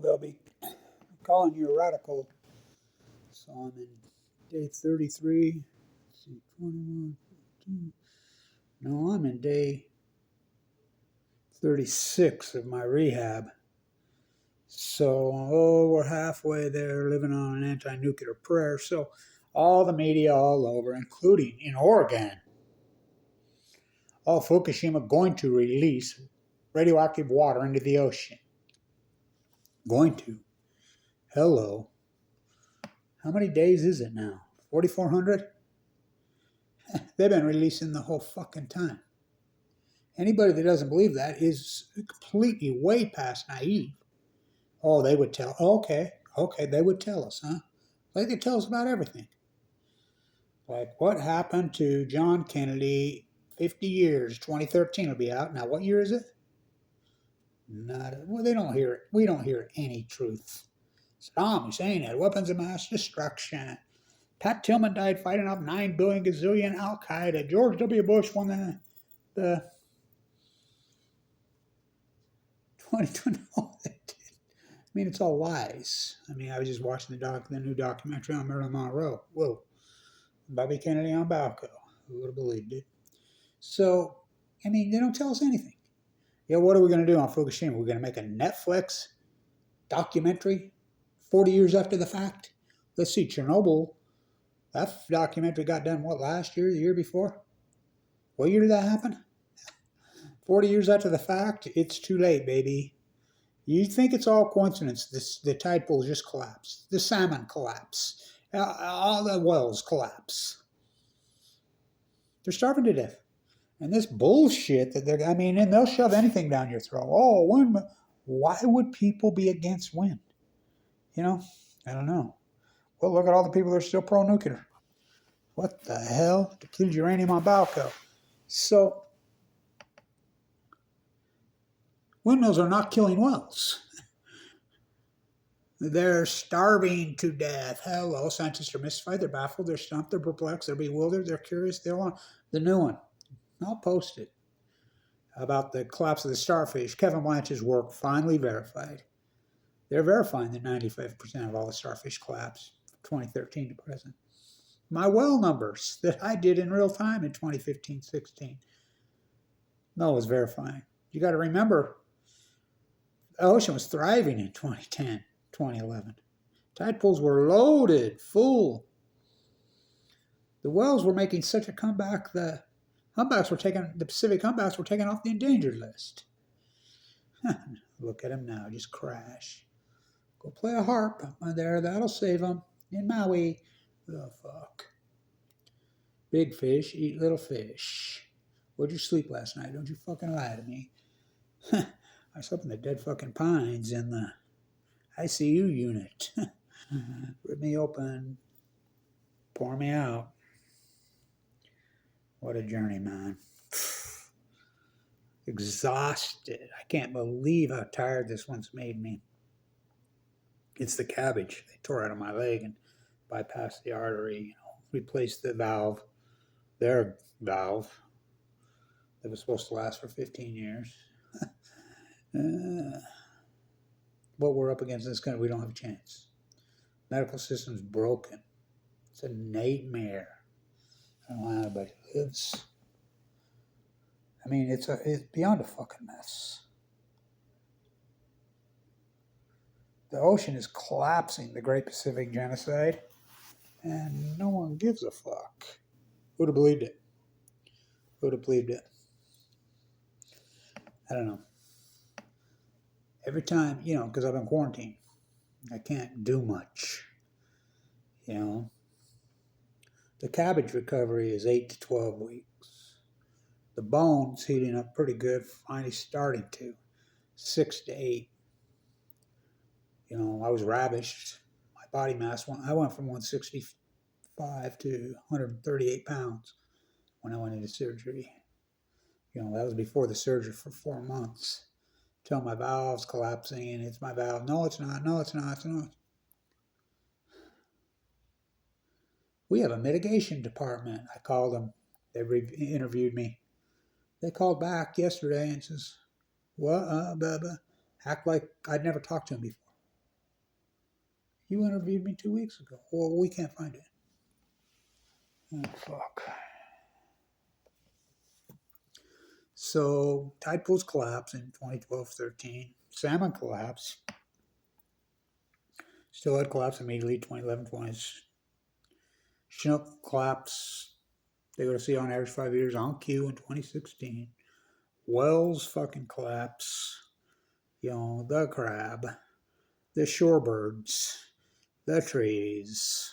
they'll be calling you a radical. So I'm in day 33. Let's see, 21, 22. No, I'm in day 36 of my rehab. So, we're halfway there, living on an anti-nuclear prayer. So, all the media all over, including in Oregon, Fukushima going to release radioactive water into the ocean. Going to. Hello. How many days is it now? 4,400? They've been releasing the whole fucking time. Anybody that doesn't believe that is completely way past naive. Oh, they would tell. Okay, they would tell us, huh? Like they tell us about everything. Like what happened to John Kennedy 50 years, 2013 will be out. Now, what year is it? Well, they don't hear it. We don't hear any truth. Saddam Hussein had weapons of mass destruction. Pat Tillman died fighting off 9 billion gazillion Al-Qaeda. George W. Bush won the 2020. I mean, it's all lies. I mean, I was just watching the new documentary on Marilyn Monroe. Whoa. Bobby Kennedy on Balco. Who would have believed it? So, I mean, they don't tell us anything. Yeah, what are we going to do on Fukushima? We're going to make a Netflix documentary 40 years after the fact? Let's see, Chernobyl, that documentary got done, what, last year, the year before? What year did that happen? 40 years after the fact? It's too late, baby. You think it's all coincidence. The tide pools just collapse. The salmon collapse. All the wells collapse. They're starving to death. And this bullshit that and they'll shove anything down your throat. Oh, wind. Why would people be against wind? I don't know. Well, look at all the people that are still pro-nuclear. What the hell? Depleted uranium on Balco. So, windmills are not killing wells. They're starving to death. Hello, scientists are mystified, they're baffled, they're stumped, they're perplexed, they're bewildered, they're curious, they're on. The new one, I'll post it, about the collapse of the starfish. Kevin Blanch's work finally verified. They're verifying that 95% of all the starfish collapsed from 2013 to present. My well numbers that I did in real time in 2015-16. No, was verifying. You got to remember, the ocean was thriving in 2010. 2011. Tide pools were loaded, full. The wells were making such a comeback, the Pacific humpbacks were taken off the endangered list. Look at them now, just crash. Go play a harp there, that'll save them. In Maui, the fuck. Big fish eat little fish. Where'd you sleep last night? Don't you fucking lie to me. I slept in the dead fucking pines in the ICU unit. Rip me open. Pour me out. What a journey, man. Exhausted. I can't believe how tired this one's made me. It's the cabbage. They tore out of my leg and bypassed the artery. Replaced the valve. Their valve. That was supposed to last for 15 years. What we're up against in this country, we don't have a chance. Medical system's broken. It's a nightmare. I don't know how anybody lives. I mean, it's beyond a fucking mess. The ocean is collapsing, the Great Pacific Genocide, and no one gives a fuck. Who'd have believed it? Who'd have believed it? I don't know. Every time, because I've been quarantined, I can't do much. The cabbage recovery is 8 to 12 weeks. The bone's heating up pretty good, finally starting to. 6 to 8. I was ravished. My body mass I went from 165 to 138 pounds when I went into surgery. That was before the surgery for 4 months. Till my valve's collapsing, and it's my valve. No, it's not. No, it's not. No. We have a mitigation department. I called them. They interviewed me. They called back yesterday and says, what, Bubba? Act like I'd never talked to him before. You interviewed me 2 weeks ago. Well, we can't find it. Oh, fuck. So, tide pools collapse in 2012-13. Salmon collapse. Still had collapse immediately, 2011-20s. Chinook collapse. They go to sea on average 5 years on cue in 2016. Whales fucking collapse. You know, the crab, the shorebirds, the trees.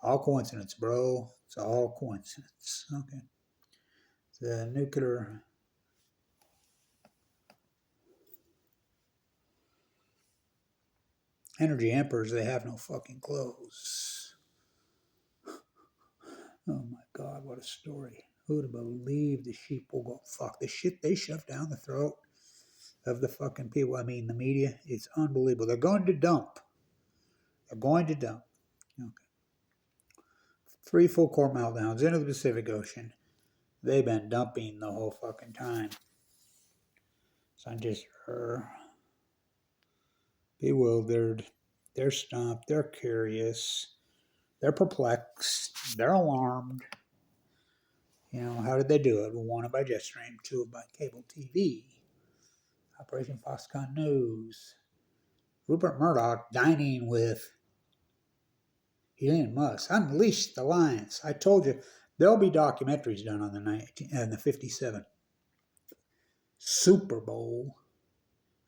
All coincidence, bro. It's all coincidence. Okay. The nuclear energy emperors, they have no fucking clothes. Oh my God, what a story. Who'd have believed the sheep will go fuck the shit they shove down the throat of the fucking people? I mean, the media, it's unbelievable. They're going to dump. They're going to dump. Okay. 3 full core meltdowns into the Pacific Ocean. They've been dumping the whole fucking time. Scientists are bewildered. They're stumped. They're curious. They're perplexed. They're alarmed. You know, how did they do it? Well, 1 by Jetstream, 2 by cable TV. Operation Foxconn News. Rupert Murdoch dining with Elon Musk. Unleash the lions. I told you, there'll be documentaries done on the 57 Super Bowl.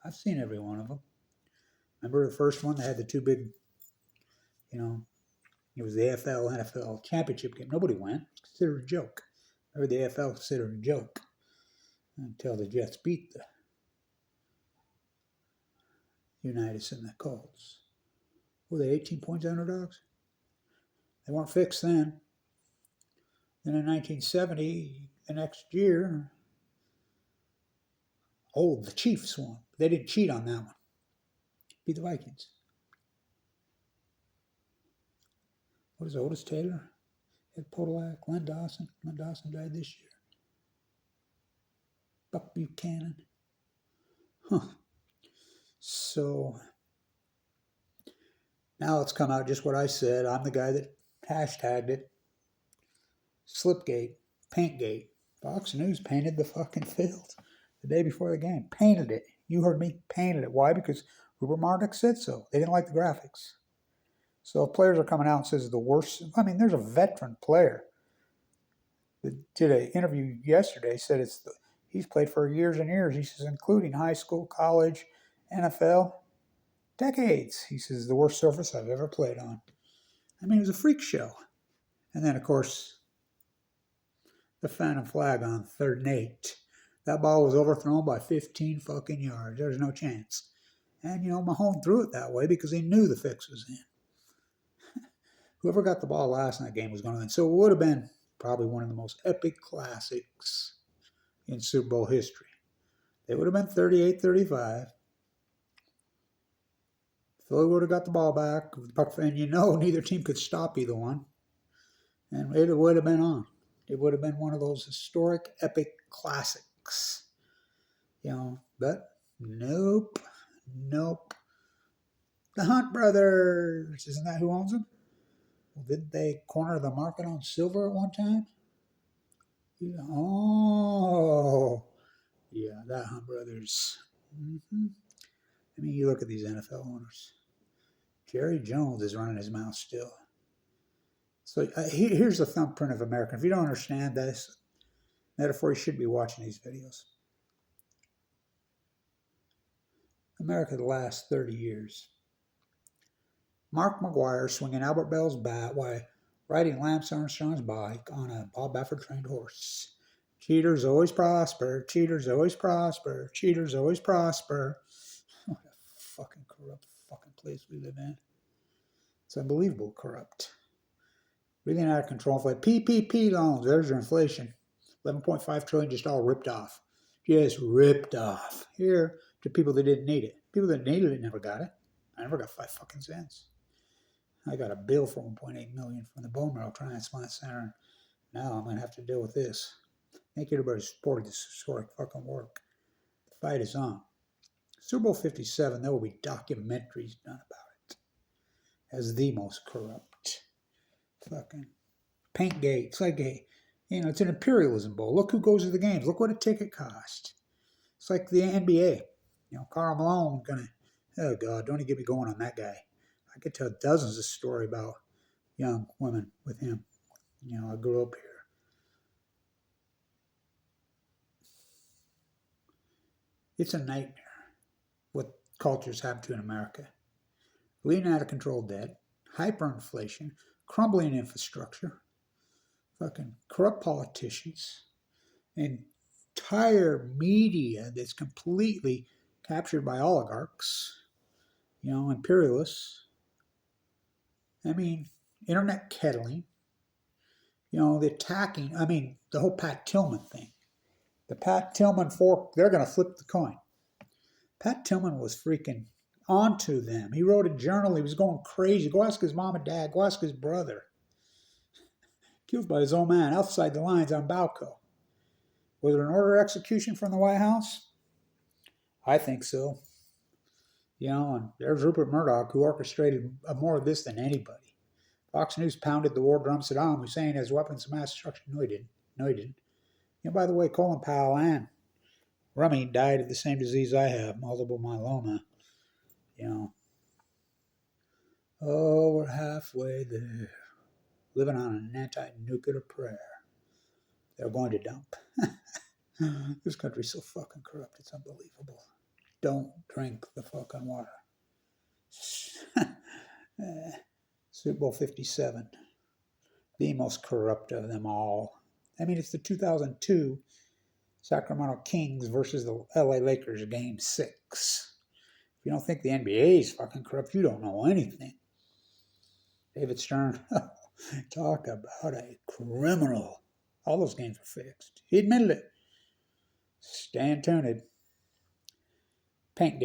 I've seen every one of them. Remember the first one? They had the 2 big, you know, it was the AFL, NFL championship game. Nobody went. It's considered a joke. Remember the AFL considered a joke until the Jets beat the Unitas and the Colts. Were they 18 points underdogs? They weren't fixed then. Then in 1970, the next year, the Chiefs won. They didn't cheat on that one. Beat the Vikings. What is Otis Taylor? Ed Podolak, Len Dawson. Len Dawson died this year. Buck Buchanan. Huh. So now it's come out just what I said. I'm the guy that hashtagged it. Slipgate, Paintgate. Fox News painted the fucking field the day before the game. Painted it. You heard me, painted it. Why? Because Rupert Murdoch said so. They didn't like the graphics. So if players are coming out and says the worst, I mean, there's a veteran player that did an interview yesterday, said he's played for years and years. He says, including high school, college, NFL, decades. He says, the worst surface I've ever played on. I mean, it was a freak show. And then, of course, the phantom flag on 3rd and 8. That ball was overthrown by 15 fucking yards. There's no chance. And, you know, Mahomes threw it that way because he knew the fix was in. Whoever got the ball last in that game was going to win. So it would have been probably one of the most epic classics in Super Bowl history. They would have been 38-35. Philly would have got the ball back. And you know, neither team could stop either one. And it would have been on. It would have been one of those historic, epic classics. You know, but nope. The Hunt brothers. Isn't that who owns them? Well, didn't they corner the market on silver at one time? Oh, yeah, that Hunt brothers. Mm-hmm. I mean, you look at these NFL owners. Jerry Jones is running his mouth still. So here's the thumbprint of America. If you don't understand this metaphor, you should be watching these videos. America the last 30 years. Mark McGwire swinging Albert Bell's bat while riding Lance Armstrong's bike on a Bob Baffert trained horse. Cheaters always prosper. Cheaters always prosper. Cheaters always prosper. What a fucking corrupt fucking place we live in. It's unbelievable corrupt. Really out of control. Like PPP loans. There's your inflation. 11.5 trillion just all ripped off. Just ripped off. Here to people that didn't need it. People that needed it never got it. I never got 5 fucking cents. I got a bill for 1.8 million from the bone marrow transplant center. Now I'm gonna have to deal with this. Thank you everybody who supported this historic fucking work. The fight is on. Super Bowl 57, there will be documentaries done about it. as the most corrupt. Fucking Paintgate. It's like it's an imperialism bowl. Look who goes to the games. Look what a ticket cost. It's like the NBA. Karl Malone oh God, don't even get me going on that guy. I could tell dozens of stories about young women with him. I grew up here. It's a nightmare what cultures have to in America. Leading out of control debt, hyperinflation, crumbling infrastructure, fucking corrupt politicians, entire media that's completely captured by oligarchs, imperialists. I mean, internet kettling, the attacking, the whole Pat Tillman thing. The Pat Tillman fork, they're going to flip the coin. Pat Tillman was freaking onto them. He wrote a journal. He was going crazy. Go ask his mom and dad. Go ask his brother. Killed by his own man outside the lines on Balco. Was it an order of execution from the White House? I think so. And there's Rupert Murdoch, who orchestrated more of this than anybody. Fox News pounded the war drum. Saddam Hussein has weapons of mass destruction. No, he didn't. By the way, Colin Powell and Rummy died of the same disease I have, multiple myeloma. Oh, we're halfway there. Living on an anti-nuclear prayer. They're going to dump. This country's so fucking corrupt, it's unbelievable. Don't drink the fucking water. Super Bowl 57. The most corrupt of them all. It's the 2002 Sacramento Kings versus the LA Lakers Game 6. If you don't think the NBA is fucking corrupt, you don't know anything. David Stern, talk about a criminal. All those games were fixed. He admitted it. Stan tuned. Paintgate.